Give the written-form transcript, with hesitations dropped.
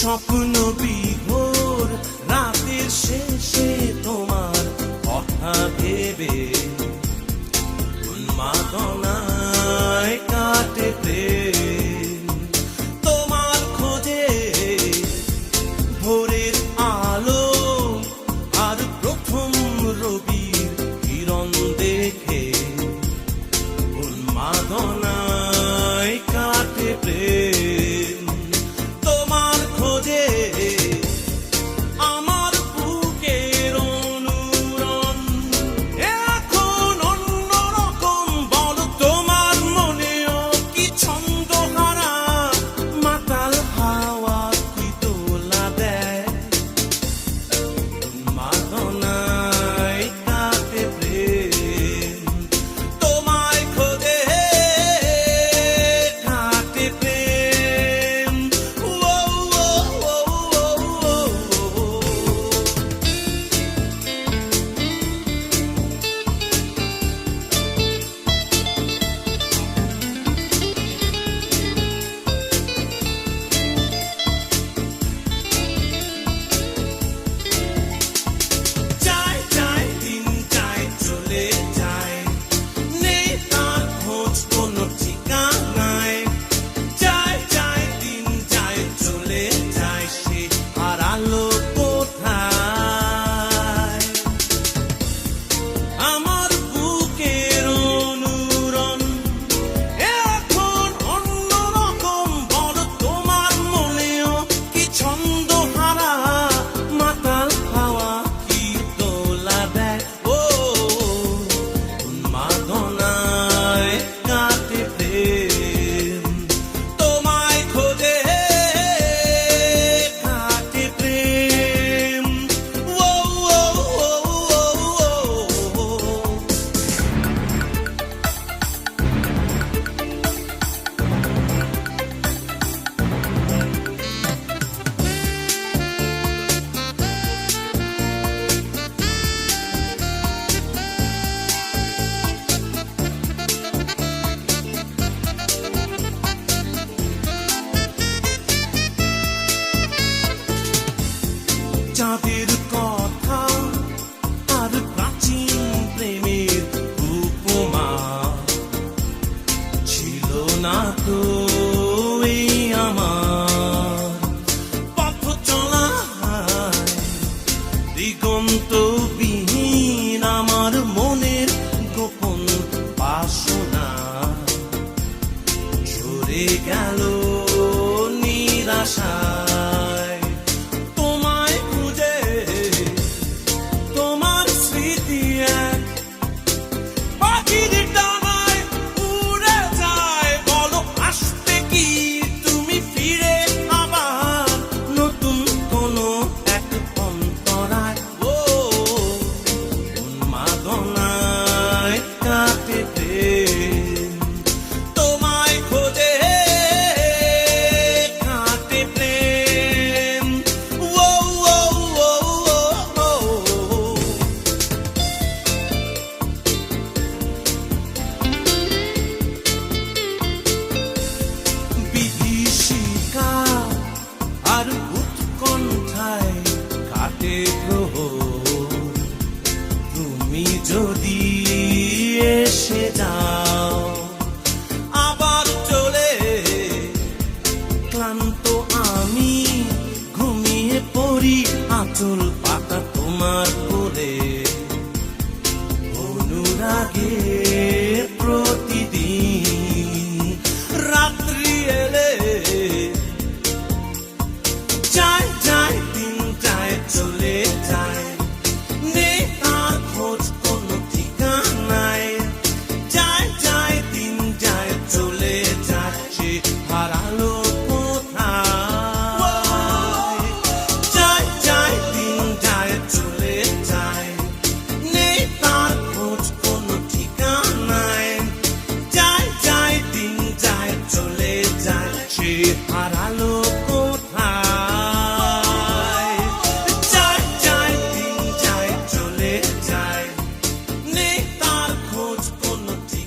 স্বপ্ন বিভোর রাতের শেষে তোমার কথা ভেবে উন্মাদনায় কাটে প্রেম। তোমার খোঁজে ভোরের আলো আর প্রথম রবির কিরণ দেখে উন্মাদনায় কাটে প্রেম। তোমার খোঁজে আমার বুকের অনুরণ এখন অন্যরকম। বলো তোমার মনেও কি ছন্দহারা মাতাল হাওয়া কি দোলা দেয় উন্মাদনায় কাটে প্রেম। তোমায় খোঁজে কাটে প্রেম। ও ও ও ও ও। যায় যায় দিন যায় চলে যায়, নেই তার খোঁজ কোনো ঠিকানায়। যায় যায় দিন যায় চলে যায়, সে হারালো কোথায়। আমার বুকের অনুরণ এখন অন্যরকম। বলো তোমার মনেও কি ছন্দহারা মাতাল হাওয়া কি দোলা দেয় ও উন্মাদনায় কাটে প্রেম। তোমায় খোঁজে কাটে প্রেম। ও ও ও ও ও। চাঁদের কথা আর প্রাচীন প্রেমের উপমা ছিল না তো এই আমার পথ চলায় দিগন্তবিহীন আমার মনের গোপন বাসনা ঝরে গেল নিরাশায়। তোমায় খুঁজে তোমার স্মৃতি এক পাখির ডানায় উড়ে যায়। বলো আসবে কি তুমি ফিরে আবার নতুন কোনো এক অন্তরায়। ও উন্মাদনায় কাটে প্রেম। তোমায় খোঁজে কাটে প্রেম। ও ও ও ও ও। বিভীষিকা আর উৎকণ্ঠায় কাটে প্রহর। তুমি যদি এসে যাও আবার চলে ক্লান্ত আমি ঘুমিয়ে পড়ি আঁচল পাতা তোমার কোলে। অনুরাগে প্রতিদিন রাত্রি এলে যায় যায় দিন যায় চলে যায়, নেই তার খোঁজ কোনো ঠিকানায়। যায় যায় দিন যায় চলে যায়, সে হারালো কোথায়। যায় যায় দিন যায় চলে যায়, নেই তার খোঁজ কোনো ঠিকানায়। যায় যায় দিন যায় চলে যায়, সে হারালো কোথায়। যায় যায় দিন যায় চলে যায়, নেই তার খোঁজ কোনো ঠিকানায়।